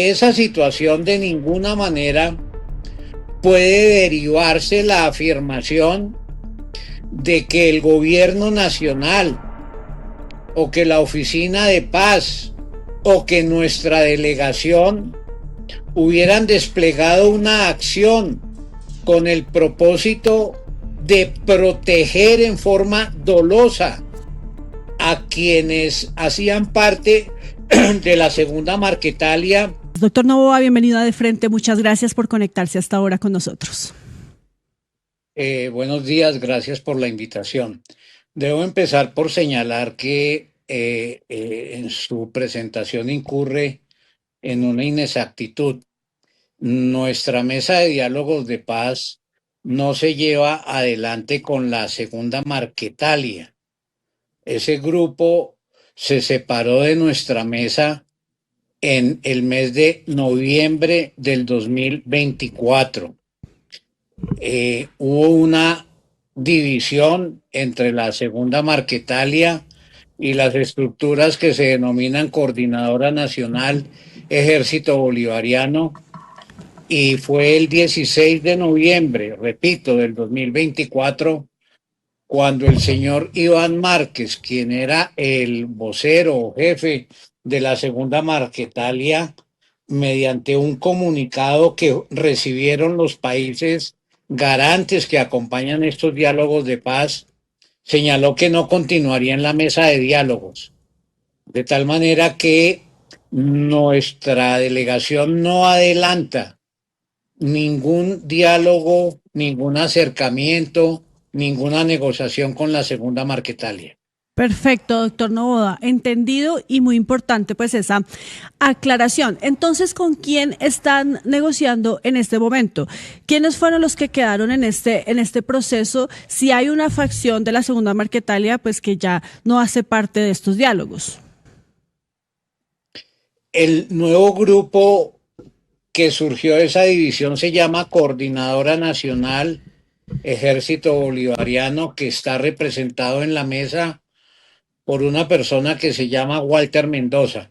esa situación de ninguna manera puede derivarse la afirmación de que el gobierno nacional o que la oficina de paz o que nuestra delegación hubieran desplegado una acción con el propósito de proteger en forma dolosa a quienes hacían parte de la segunda Marquetalia. Doctor Novoa, bienvenido a De Frente. Muchas gracias por conectarse hasta ahora con nosotros. Buenos días, gracias por la invitación. Debo empezar por señalar que en su presentación incurre en una inexactitud. Nuestra mesa de diálogos de paz no se lleva adelante con la segunda Marquetalia. Ese grupo se separó de nuestra mesa en el mes de noviembre del 2024. Hubo una división entre la segunda Marquetalia y las estructuras que se denominan Coordinadora Nacional Ejército Bolivariano, y fue el 16 de noviembre, repito, del 2024, cuando el señor Iván Márquez, quien era el vocero o jefe de la segunda Marquetalia, mediante un comunicado que recibieron los países garantes que acompañan estos diálogos de paz, señaló que no continuaría en la mesa de diálogos. De tal manera que nuestra delegación no adelanta ningún diálogo, ningún acercamiento, ninguna negociación con la segunda Marquetalia. Perfecto, doctor Novoa, entendido y muy importante pues esa aclaración. Entonces, ¿con quién están negociando en este momento? ¿Quiénes fueron los que quedaron en este proceso? Si hay una facción de la segunda Marquetalia, pues que ya no hace parte de estos diálogos. El nuevo grupo que surgió de esa división se llama Coordinadora Nacional Ejército Bolivariano, que está representado en la mesa por una persona que se llama Walter Mendoza.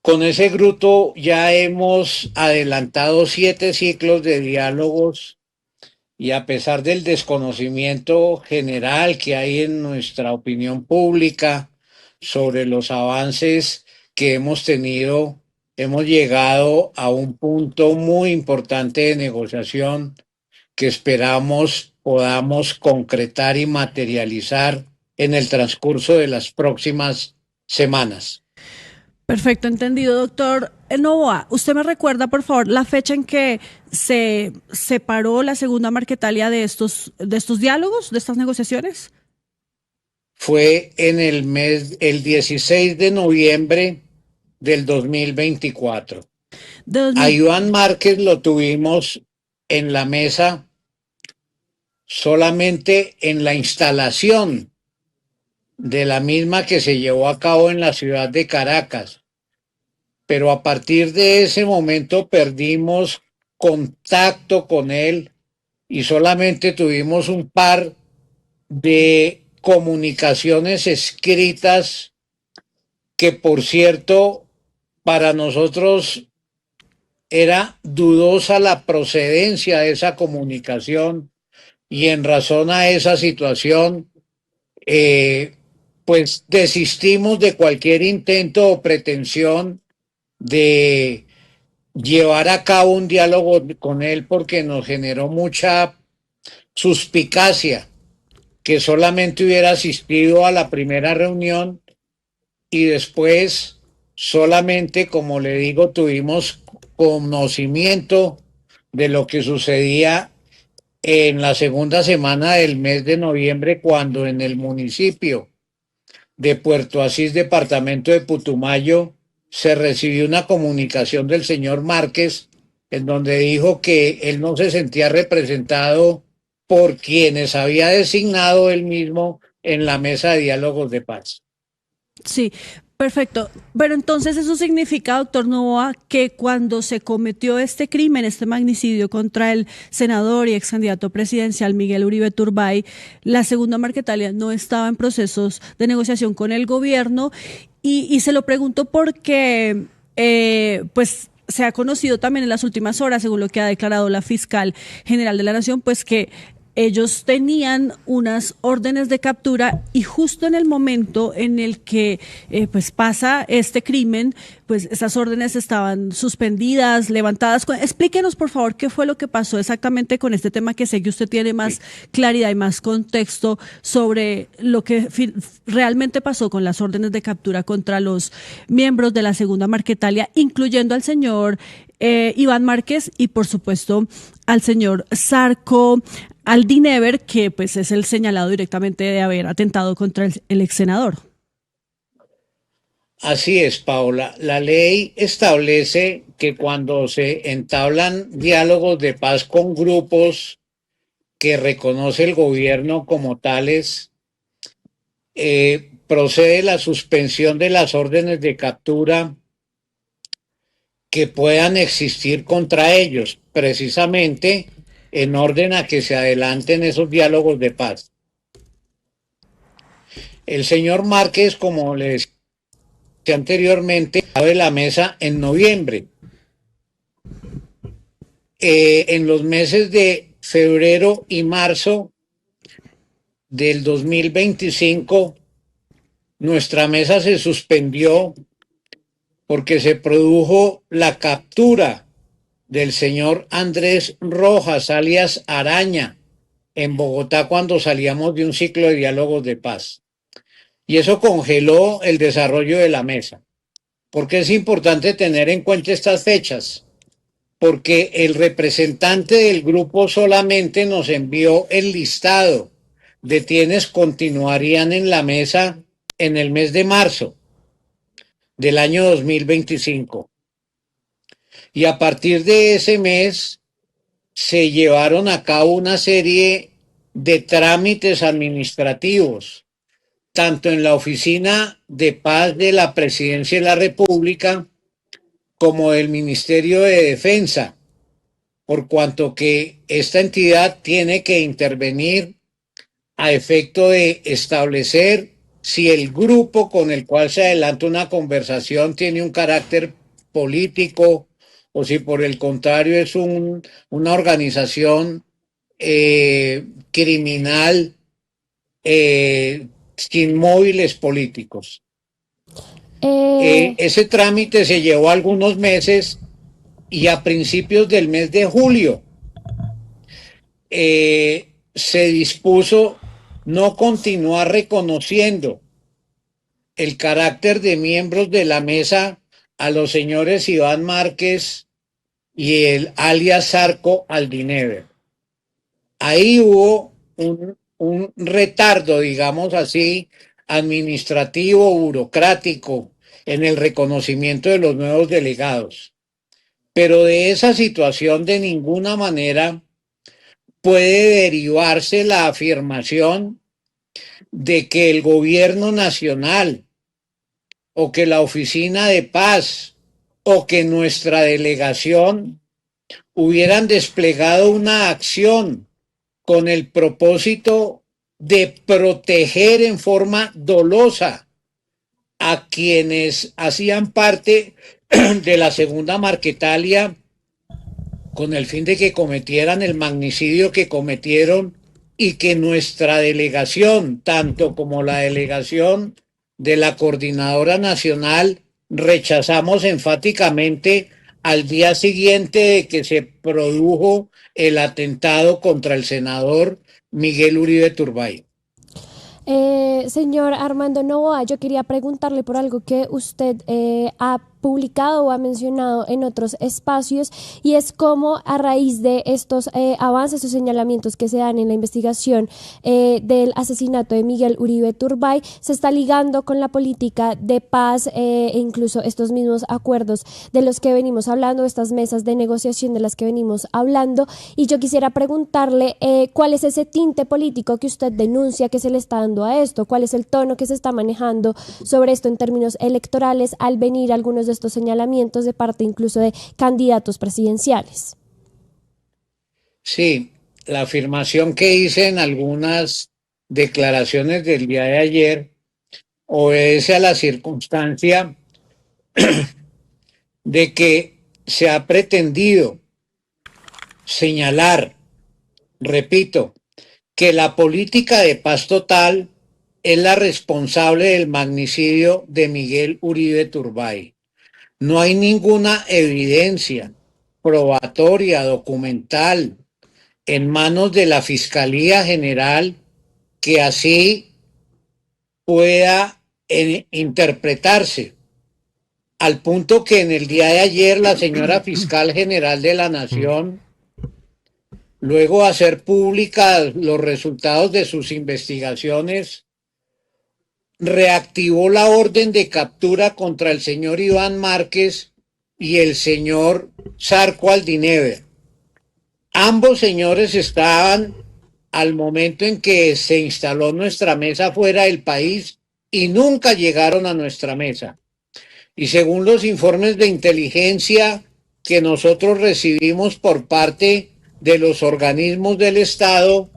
Con ese grupo ya hemos adelantado 7 ciclos de diálogos, y a pesar del desconocimiento general que hay en nuestra opinión pública sobre los avances que hemos tenido, hemos llegado a un punto muy importante de negociación que esperamos podamos concretar y materializar en el transcurso de las próximas semanas. Perfecto, entendido, doctor Novoa. ¿Usted me recuerda, por favor, la fecha en que se separó la segunda Marquetalia de estos diálogos, de estas negociaciones? Fue en el 16 de noviembre del 2024. A Iván Márquez lo tuvimos en la mesa solamente en la instalación de la misma que se llevó a cabo en la ciudad de Caracas. Pero a partir de ese momento perdimos contacto con él y solamente tuvimos un par de comunicaciones escritas que, por cierto, para nosotros era dudosa la procedencia de esa comunicación, y en razón a esa situación, pues desistimos de cualquier intento o pretensión de llevar a cabo un diálogo con él, porque nos generó mucha suspicacia que solamente hubiera asistido a la primera reunión y después solamente, como le digo, tuvimos conocimiento de lo que sucedía en la segunda semana del mes de noviembre, cuando en el municipio de Puerto Asís, departamento de Putumayo, se recibió una comunicación del señor Márquez en donde dijo que él no se sentía representado por quienes había designado él mismo en la mesa de diálogos de paz. Sí, perfecto. Pero entonces eso significa, doctor Novoa, que cuando se cometió este crimen, este magnicidio contra el senador y ex candidato presidencial Miguel Uribe Turbay, la segunda Marquetalia no estaba en procesos de negociación con el gobierno, y se lo pregunto porque pues se ha conocido también en las últimas horas, según lo que ha declarado la fiscal general de la Nación, pues que ellos tenían unas órdenes de captura y justo en el momento en el que pues pasa este crimen, pues esas órdenes estaban suspendidas, levantadas. Explíquenos, por favor, qué fue lo que pasó exactamente con este tema, que sé que usted tiene más claridad y más contexto sobre lo que realmente pasó con las órdenes de captura contra los miembros de la Segunda Marquetalia, incluyendo al señor Iván Márquez y, por supuesto, al señor Sarko Aldinever, que pues es el señalado directamente de haber atentado contra el ex senador. Así es, Paula. La ley establece que cuando se entablan diálogos de paz con grupos que reconoce el gobierno como tales, procede la suspensión de las órdenes de captura que puedan existir contra ellos, precisamente en orden a que se adelanten esos diálogos de paz. El señor Márquez, como le decía anteriormente, de la mesa en noviembre. En los meses de febrero y marzo del 2025, nuestra mesa se suspendió porque se produjo la captura del señor Andrés Rojas, alias Araña, en Bogotá cuando salíamos de un ciclo de diálogos de paz. Y eso congeló el desarrollo de la mesa. ¿Por qué es importante tener en cuenta estas fechas? Porque el representante del grupo solamente nos envió el listado de quienes continuarían en la mesa en el mes de marzo del año 2025. Y a partir de ese mes se llevaron a cabo una serie de trámites administrativos, tanto en la Oficina de Paz de la Presidencia de la República como del Ministerio de Defensa, por cuanto que esta entidad tiene que intervenir a efecto de establecer si el grupo con el cual se adelanta una conversación tiene un carácter político o si por el contrario es una organización criminal sin móviles políticos. Ese trámite se llevó algunos meses y a principios del mes de julio se dispuso no continuar reconociendo el carácter de miembros de la mesa a los señores Iván Márquez y el alias Sarko Aldinever. Ahí hubo un retardo, digamos así, administrativo, burocrático, en el reconocimiento de los nuevos delegados. Pero de esa situación de ninguna manera puede derivarse la afirmación de que el gobierno nacional o que la oficina de paz o que nuestra delegación hubieran desplegado una acción con el propósito de proteger en forma dolosa a quienes hacían parte de la Segunda Marquetalia con el fin de que cometieran el magnicidio que cometieron y que nuestra delegación, tanto como la delegación de la Coordinadora Nacional, rechazamos enfáticamente al día siguiente de que se produjo el atentado contra el senador Miguel Uribe Turbay. Señor Armando Novoa, yo quería preguntarle por algo que usted ha publicado o ha mencionado en otros espacios, y es cómo a raíz de estos avances o señalamientos que se dan en la investigación del asesinato de Miguel Uribe Turbay se está ligando con la política de paz e incluso estos mismos acuerdos de los que venimos hablando, estas mesas de negociación de las que venimos hablando, y yo quisiera preguntarle cuál es ese tinte político que usted denuncia que se le está dando a esto, cuál es el tono que se está manejando sobre esto en términos electorales al venir algunos de estos señalamientos de parte incluso de candidatos presidenciales. Sí, la afirmación que hice en algunas declaraciones del día de ayer obedece a la circunstancia de que se ha pretendido señalar, repito, que la política de paz total es la responsable del magnicidio de Miguel Uribe Turbay. No hay ninguna evidencia probatoria, documental, en manos de la Fiscalía General que así pueda interpretarse, al punto que en el día de ayer la señora Fiscal General de la Nación, luego de hacer públicas los resultados de sus investigaciones, reactivó la orden de captura contra el señor Iván Márquez y el señor Zarco Aldinever. Ambos señores estaban al momento en que se instaló nuestra mesa fuera del país y nunca llegaron a nuestra mesa. Y según los informes de inteligencia que nosotros recibimos por parte de los organismos del Estado,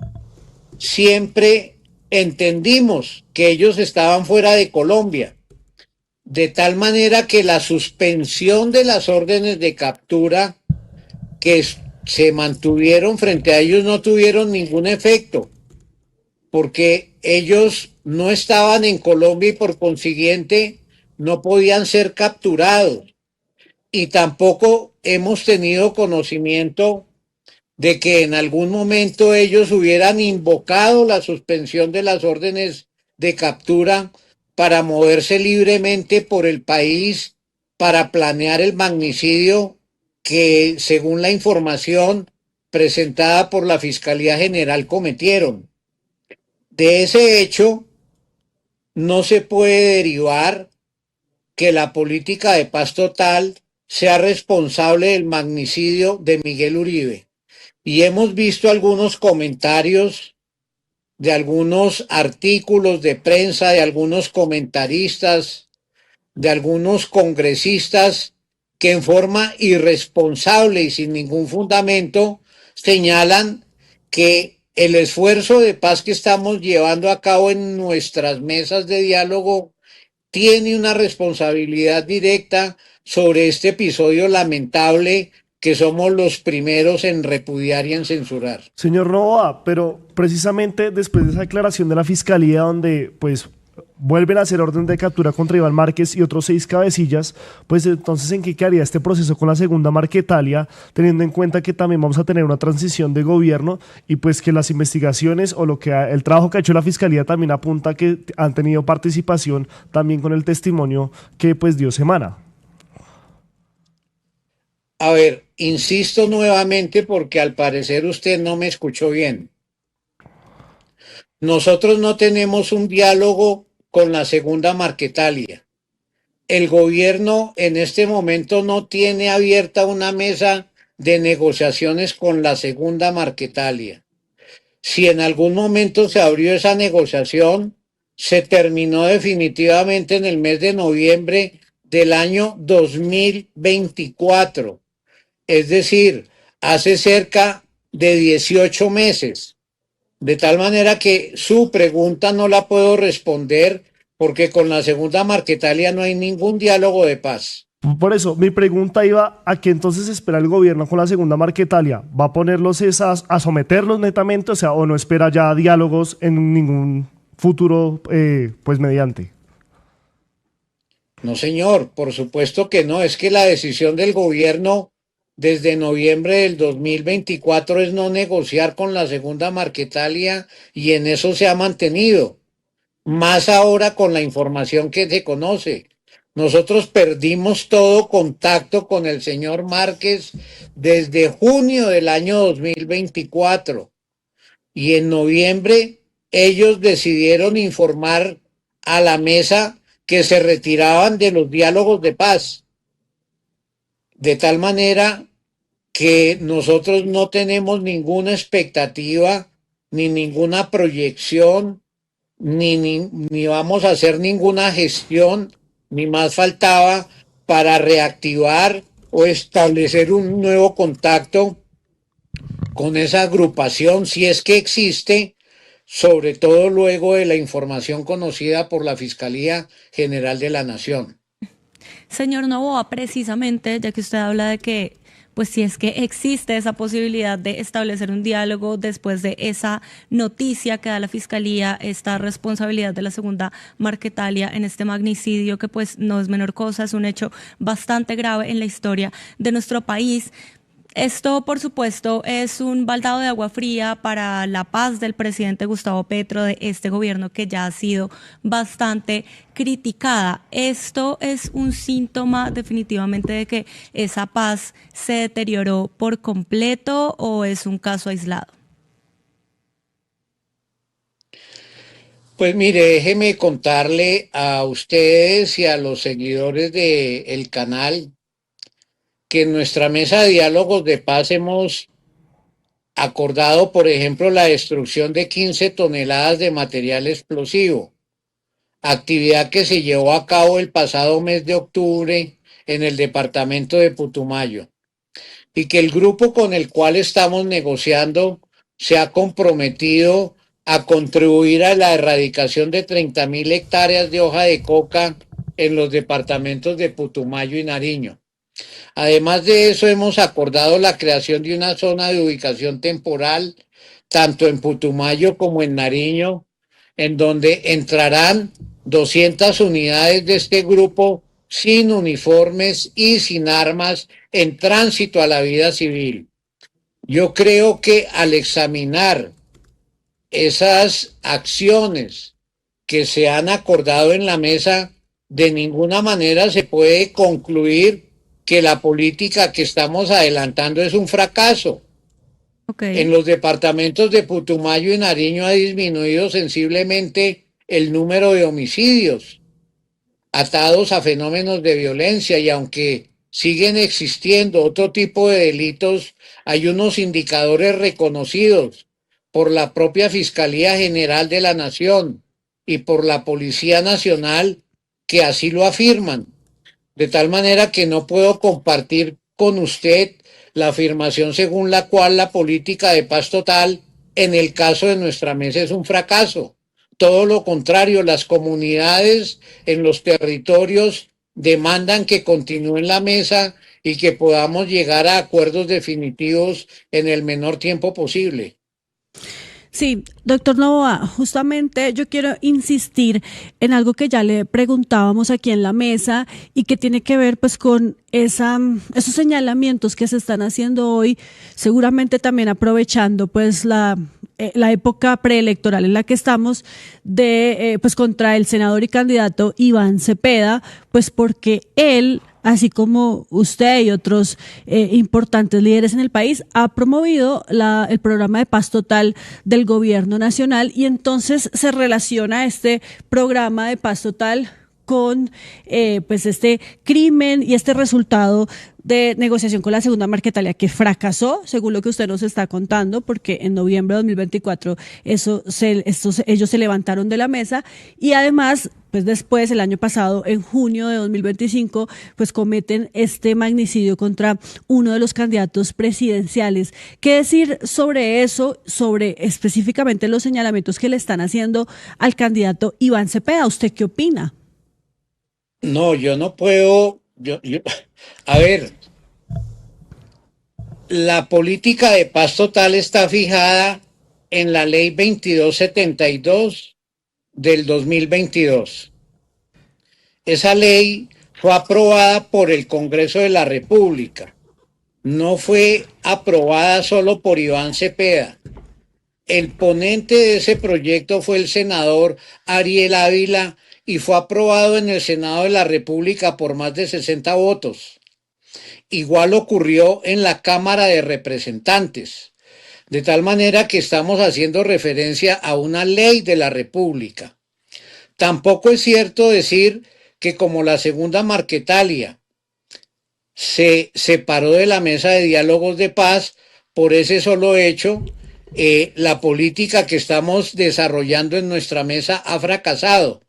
siempre entendimos que ellos estaban fuera de Colombia, de tal manera que la suspensión de las órdenes de captura que se mantuvieron frente a ellos no tuvieron ningún efecto, porque ellos no estaban en Colombia y por consiguiente no podían ser capturados. Y tampoco hemos tenido conocimiento de que en algún momento ellos hubieran invocado la suspensión de las órdenes de captura para moverse libremente por el país, para planear el magnicidio que, según la información presentada por la Fiscalía General, cometieron. De ese hecho, no se puede derivar que la política de paz total sea responsable del magnicidio de Miguel Uribe. Y hemos visto algunos comentarios de algunos artículos de prensa, de algunos comentaristas, de algunos congresistas que en forma irresponsable y sin ningún fundamento señalan que el esfuerzo de paz que estamos llevando a cabo en nuestras mesas de diálogo tiene una responsabilidad directa sobre este episodio lamentable que somos los primeros en repudiar y en censurar. Señor Novoa, pero precisamente después de esa declaración de la Fiscalía donde pues vuelven a hacer orden de captura contra Iván Márquez y otros 6 cabecillas, pues entonces ¿en qué quedaría este proceso con la segunda Marquetalia, teniendo en cuenta que también vamos a tener una transición de gobierno y pues que las investigaciones o el trabajo que ha hecho la Fiscalía también apunta que han tenido participación también con el testimonio que pues dio Semana? A ver, insisto nuevamente porque al parecer usted no me escuchó bien. Nosotros no tenemos un diálogo con la segunda Marquetalia. El gobierno en este momento no tiene abierta una mesa de negociaciones con la segunda Marquetalia. Si en algún momento se abrió esa negociación, se terminó definitivamente en el mes de noviembre del año 2024. Es decir, hace cerca de 18 meses. De tal manera que su pregunta no la puedo responder porque con la segunda Marquetalia no hay ningún diálogo de paz. Por eso, mi pregunta iba a qué entonces espera el gobierno con la segunda Marquetalia. ¿Va a ponerlos a someterlos netamente, o sea, o no espera ya diálogos en ningún futuro, pues mediante? No, señor, por supuesto que no. Es que la decisión del gobierno desde noviembre del 2024 es no negociar con la segunda Marquetalia y en eso se ha mantenido. Más ahora con la información que se conoce. Nosotros perdimos todo contacto con el señor Márquez desde junio del año 2024 y en noviembre ellos decidieron informar a la mesa que se retiraban de los diálogos de paz. De tal manera que nosotros no tenemos ninguna expectativa, ni ninguna proyección, ni vamos a hacer ninguna gestión, ni más faltaba, para reactivar o establecer un nuevo contacto con esa agrupación, si es que existe, sobre todo luego de la información conocida por la Fiscalía General de la Nación. Señor Noboa, precisamente, ya que usted habla de que, pues si es que existe esa posibilidad de establecer un diálogo después de esa noticia que da la Fiscalía, esta responsabilidad de la segunda Marquetalia en este magnicidio, que pues no es menor cosa, es un hecho bastante grave en la historia de nuestro país. Esto, por supuesto, es un baldado de agua fría para la paz del presidente Gustavo Petro, de este gobierno que ya ha sido bastante criticada. ¿Esto es un síntoma definitivamente de que esa paz se deterioró por completo o es un caso aislado? Pues mire, déjeme contarle a ustedes y a los seguidores del canal que en nuestra mesa de diálogos de paz hemos acordado, por ejemplo, la destrucción de 15 toneladas de material explosivo, actividad que se llevó a cabo el pasado mes de octubre en el departamento de Putumayo, y que el grupo con el cual estamos negociando se ha comprometido a contribuir a la erradicación de 30.000 hectáreas de hoja de coca en los departamentos de Putumayo y Nariño. Además de eso, hemos acordado la creación de una zona de ubicación temporal, tanto en Putumayo como en Nariño, en donde entrarán 200 unidades de este grupo sin uniformes y sin armas en tránsito a la vida civil. Yo creo que al examinar esas acciones que se han acordado en la mesa, de ninguna manera se puede concluir que la política que estamos adelantando es un fracaso. En los departamentos de Putumayo y Nariño ha disminuido sensiblemente el número de homicidios atados a fenómenos de violencia, y aunque siguen existiendo otro tipo de delitos, hay unos indicadores reconocidos por la propia Fiscalía General de la Nación y por la Policía Nacional que así lo afirman. De tal manera que no puedo compartir con usted la afirmación según la cual la política de paz total en el caso de nuestra mesa es un fracaso. Todo lo contrario, las comunidades en los territorios demandan que continúe la mesa y que podamos llegar a acuerdos definitivos en el menor tiempo posible. Sí, doctor Novoa, justamente yo quiero insistir en algo que ya le preguntábamos aquí en la mesa y que tiene que ver pues con esos señalamientos que se están haciendo hoy, seguramente también aprovechando pues la época preelectoral en la que estamos pues contra el senador y candidato Iván Cepeda, pues porque él, así como usted y otros importantes líderes en el país, ha promovido el programa de paz total del gobierno nacional, y entonces se relaciona este programa de paz total con pues este crimen y este resultado de negociación con la segunda Marquetalia que fracasó, según lo que usted nos está contando, porque en noviembre de 2024 ellos se levantaron de la mesa, y además pues después, el año pasado, en junio de 2025, pues cometen este magnicidio contra uno de los candidatos presidenciales. ¿Qué decir sobre eso, sobre específicamente los señalamientos que le están haciendo al candidato Iván Cepeda? ¿Usted qué opina? No, yo no puedo, a ver, la política de paz total está fijada en la ley 2272 del 2022. Esa ley fue aprobada por el Congreso de la República, no fue aprobada solo por Iván Cepeda. El ponente de ese proyecto fue el senador Ariel Ávila y fue aprobado en el Senado de la República por más de 60 votos. Igual ocurrió en la Cámara de Representantes, de tal manera que estamos haciendo referencia a una ley de la República. Tampoco es cierto decir que como la segunda Marquetalia se separó de la mesa de diálogos de paz, por ese solo hecho, la política que estamos desarrollando en nuestra mesa ha fracasado.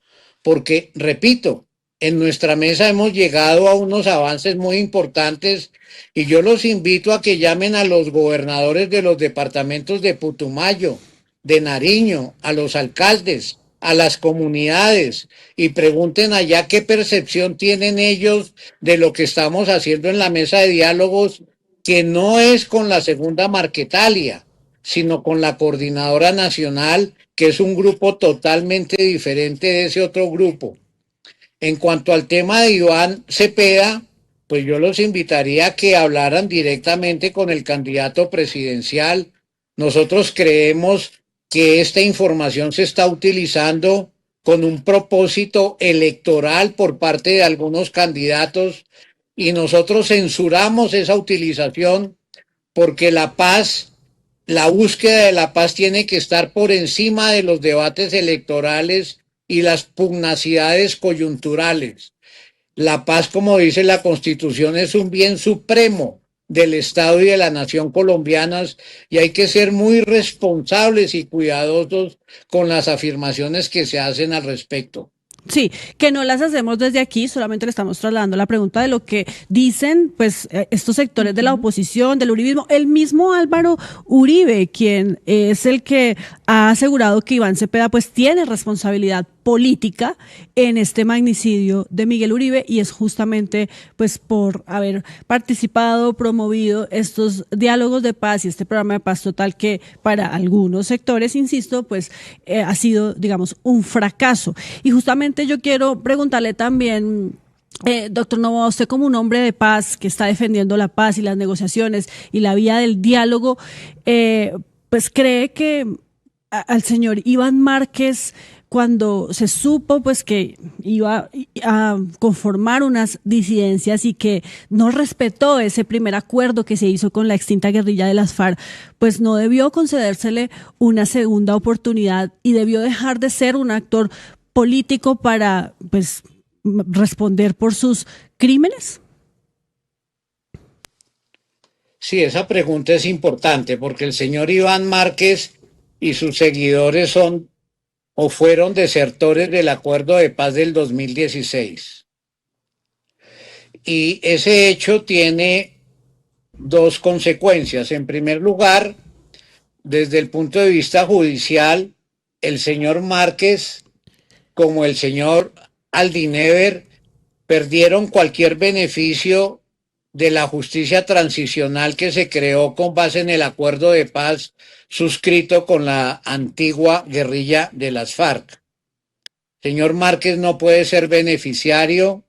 Porque, repito, en nuestra mesa hemos llegado a unos avances muy importantes, y yo los invito a que llamen a los gobernadores de los departamentos de Putumayo, de Nariño, a los alcaldes, a las comunidades y pregunten allá qué percepción tienen ellos de lo que estamos haciendo en la mesa de diálogos, que no es con la segunda Marquetalia, sino con la Coordinadora Nacional, que es un grupo totalmente diferente de ese otro grupo. En cuanto al tema de Iván Cepeda, pues yo los invitaría a que hablaran directamente con el candidato presidencial. Nosotros creemos que esta información se está utilizando con un propósito electoral por parte de algunos candidatos y nosotros censuramos esa utilización porque la paz, la búsqueda de la paz tiene que estar por encima de los debates electorales y las pugnacidades coyunturales. La paz, como dice la Constitución, es un bien supremo del Estado y de la nación colombianas y hay que ser muy responsables y cuidadosos con las afirmaciones que se hacen al respecto. Sí, que no las hacemos desde aquí, solamente le estamos trasladando la pregunta de lo que dicen pues estos sectores de la oposición, del uribismo. El mismo Álvaro Uribe, quien es el que ha asegurado que Iván Cepeda pues tiene responsabilidad política en este magnicidio de Miguel Uribe y es justamente pues por haber participado, promovido estos diálogos de paz y este programa de paz total que para algunos sectores, insisto, pues ha sido, digamos, un fracaso. Y justamente yo quiero preguntarle también, doctor Novoa, usted como un hombre de paz que está defendiendo la paz y las negociaciones y la vía del diálogo, pues cree que al señor Iván Márquez, cuando se supo pues que iba a conformar unas disidencias y que no respetó ese primer acuerdo que se hizo con la extinta guerrilla de las FARC, pues no debió concedérsele una segunda oportunidad y debió dejar de ser un actor político para pues responder por sus crímenes? Sí, esa pregunta es importante porque el señor Iván Márquez y sus seguidores son o fueron desertores del acuerdo de paz del 2016. Y ese hecho tiene dos consecuencias. En primer lugar, desde el punto de vista judicial, el señor Márquez como el señor Aldinever perdieron cualquier beneficio de la justicia transicional que se creó con base en el acuerdo de paz suscrito con la antigua guerrilla de las FARC. Señor Márquez no puede ser beneficiario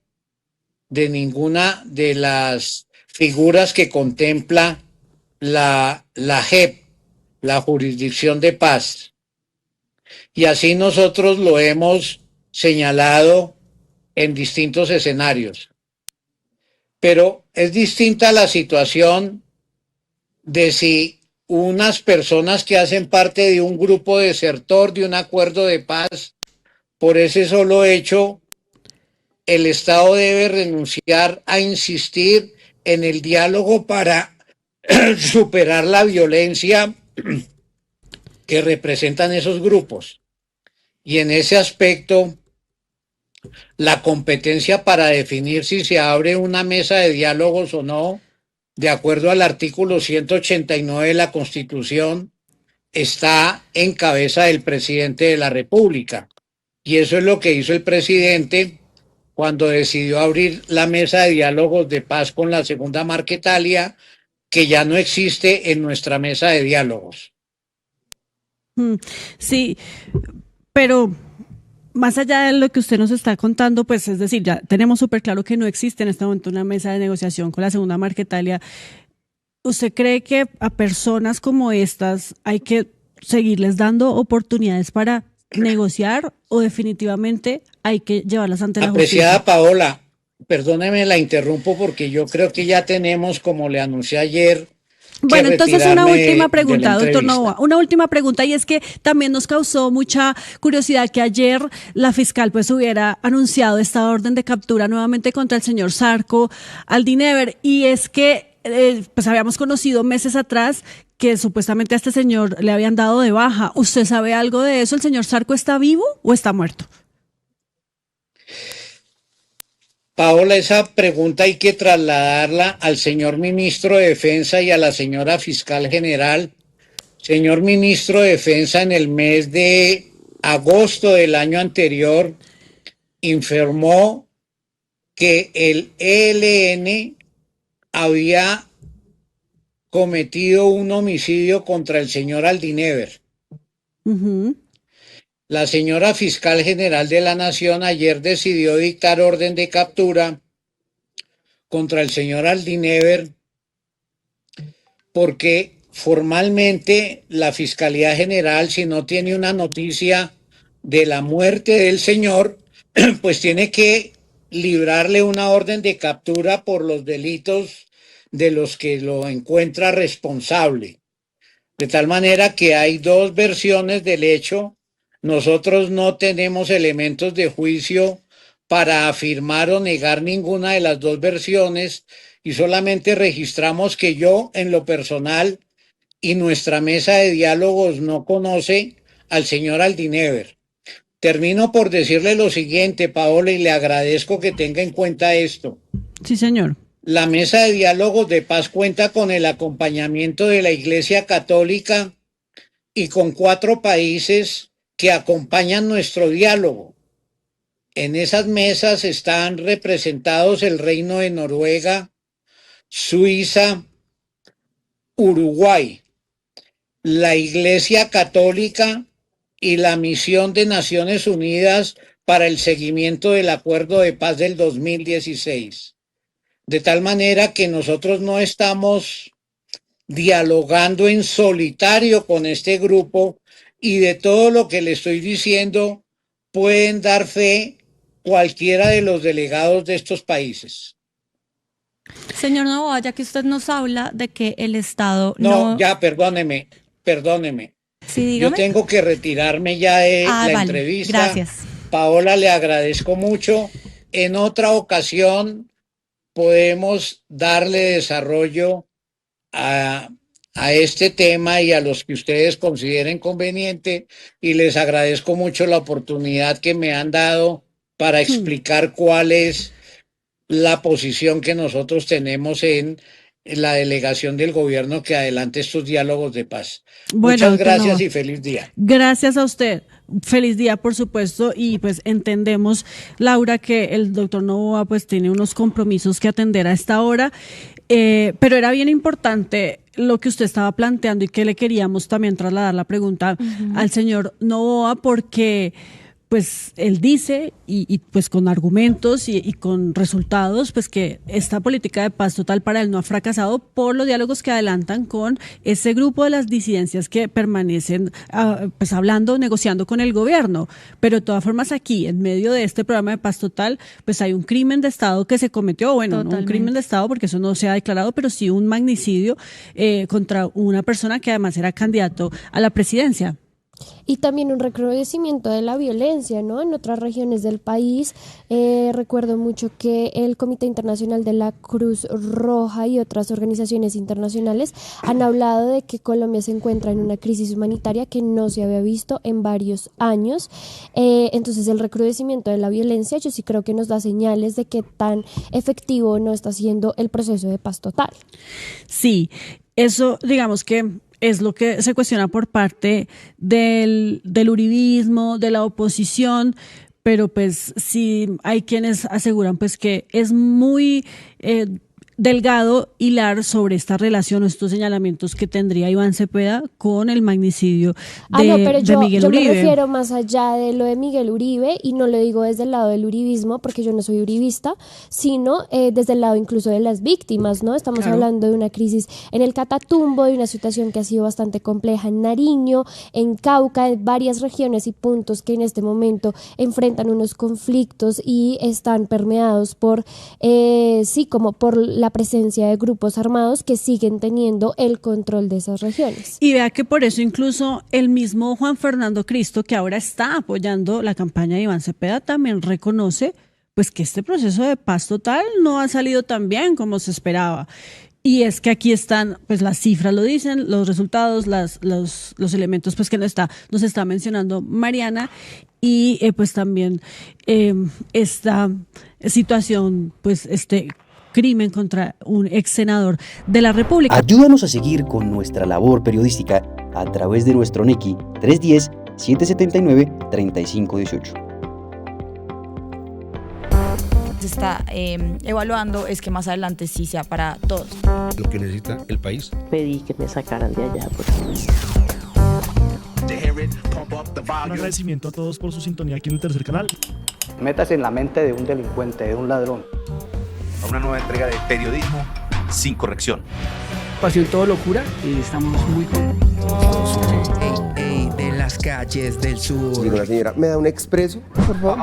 de ninguna de las figuras que contempla la JEP, la Jurisdicción de Paz. Y así nosotros lo hemos señalado en distintos escenarios. Pero es distinta la situación de si unas personas que hacen parte de un grupo desertor de un acuerdo de paz, por ese solo hecho, el Estado debe renunciar a insistir en el diálogo para superar la violencia que representan esos grupos. Y en ese aspecto, la competencia para definir si se abre una mesa de diálogos o no, de acuerdo al artículo 189 de la Constitución, está en cabeza del presidente de la República. Y eso es lo que hizo el presidente cuando decidió abrir la mesa de diálogos de paz con la segunda Marquetalia, que ya no existe en nuestra mesa de diálogos. Sí, pero más allá de lo que usted nos está contando, pues es decir, ya tenemos súper claro que no existe en este momento una mesa de negociación con la segunda Marquetalia. ¿Usted cree que a personas como estas hay que seguirles dando oportunidades para negociar o definitivamente hay que llevarlas ante la justicia? Apreciada Paola, perdóneme, la interrumpo porque yo creo que ya tenemos, como le anuncié ayer. Bueno, entonces una última pregunta, doctor Novoa, una última pregunta, y es que también nos causó mucha curiosidad que ayer la fiscal pues hubiera anunciado esta orden de captura nuevamente contra el señor Zarco Aldinever, y es que pues habíamos conocido meses atrás que supuestamente a este señor le habían dado de baja. ¿Usted sabe algo de eso? ¿El señor Zarco está vivo o está muerto? Paola, esa pregunta hay que trasladarla al señor ministro de Defensa y a la señora fiscal general. Señor ministro de Defensa, en el mes de agosto del año anterior informó que el ELN había cometido un homicidio contra el señor Aldinever. Ujú. La señora fiscal general de la Nación ayer decidió dictar orden de captura contra el señor Aldinever porque formalmente la Fiscalía General, si no tiene una noticia de la muerte del señor, pues tiene que librarle una orden de captura por los delitos de los que lo encuentra responsable. De tal manera que hay dos versiones del hecho. Nosotros no tenemos elementos de juicio para afirmar o negar ninguna de las dos versiones y solamente registramos que yo, en lo personal, y nuestra mesa de diálogos no conoce al señor Aldinever. Termino por decirle lo siguiente, Paola, y le agradezco que tenga en cuenta esto. Sí, señor. La mesa de diálogos de paz cuenta con el acompañamiento de la Iglesia Católica y con 4 países que acompañan nuestro diálogo. En esas mesas están representados el Reino de Noruega, Suiza, Uruguay, la Iglesia Católica y la Misión de Naciones Unidas para el seguimiento del Acuerdo de Paz del 2016. De tal manera que nosotros no estamos dialogando en solitario con este grupo y de todo lo que le estoy diciendo pueden dar fe cualquiera de los delegados de estos países. Señor Novoa, ya que usted nos habla de que el Estado No, ya, perdóneme. Sí, Yo dígame. tengo que retirarme ya de la vale, entrevista. gracias. Paola, le agradezco mucho. En otra ocasión podemos darle desarrollo a este tema y a los que ustedes consideren conveniente, y les agradezco mucho la oportunidad que me han dado para explicar cuál es la posición que nosotros tenemos en la delegación del gobierno que adelante estos diálogos de paz. Bueno, Muchas doctor gracias Novoa. y feliz día. Gracias a usted. Feliz día, por supuesto, y pues entendemos, Laura, que el doctor Novoa pues tiene unos compromisos que atender a esta hora, pero era bien importante lo que usted estaba planteando y que le queríamos también trasladar la pregunta al señor Novoa, porque pues él dice, y pues con argumentos y con resultados, pues que esta política de paz total para él no ha fracasado por los diálogos que adelantan con ese grupo de las disidencias que permanecen pues hablando, negociando con el gobierno. Pero de todas formas aquí, en medio de este programa de paz total, pues hay un crimen de Estado que se cometió, bueno, no un Totalmente. crimen de Estado porque eso no se ha declarado, pero sí un magnicidio contra una persona que además era candidato a la presidencia. Y también un recrudecimiento de la violencia, ¿no? En otras regiones del país, recuerdo mucho que el Comité Internacional de la Cruz Roja y otras organizaciones internacionales han hablado de que Colombia se encuentra en una crisis humanitaria que no se había visto en varios años. Entonces el recrudecimiento de la violencia yo sí creo que nos da señales de que tan efectivo no está siendo el proceso de paz total. Sí, eso digamos que es lo que se cuestiona por parte del uribismo, de la oposición, pero pues sí hay quienes aseguran pues que es muy delgado hilar sobre esta relación o estos señalamientos que tendría Iván Cepeda con el magnicidio de Miguel Uribe. Me refiero más allá de lo de Miguel Uribe, y no lo digo desde el lado del uribismo, porque yo no soy uribista, sino desde el lado incluso de las víctimas, ¿no? Estamos hablando de una crisis en el Catatumbo, de una situación que ha sido bastante compleja en Nariño, en Cauca, en varias regiones y puntos que en este momento enfrentan unos conflictos y están permeados por, como por la presencia de grupos armados que siguen teniendo el control de esas regiones. Y vea que por eso incluso el mismo Juan Fernando Cristo, que ahora está apoyando la campaña de Iván Cepeda, también reconoce pues que este proceso de paz total no ha salido tan bien como se esperaba. Y es que aquí están, pues las cifras lo dicen, los resultados, los elementos pues que nos está mencionando Mariana, y pues también esta situación, pues crimen contra un ex senador de la República. Ayúdanos a seguir con nuestra labor periodística a través de nuestro Nequi 779-3518. Se está evaluando es que más adelante sí sea para todos. Lo que necesita el país. Pedí que me sacaran de allá. Un agradecimiento a todos por su sintonía aquí en el tercer canal. Métase en la mente de un delincuente, de un ladrón. A una nueva entrega de Periodismo sin corrección. Pasión todo locura y estamos muy contentos. De las calles del sur. Digo, la señora, ¿me da un expreso, por favor?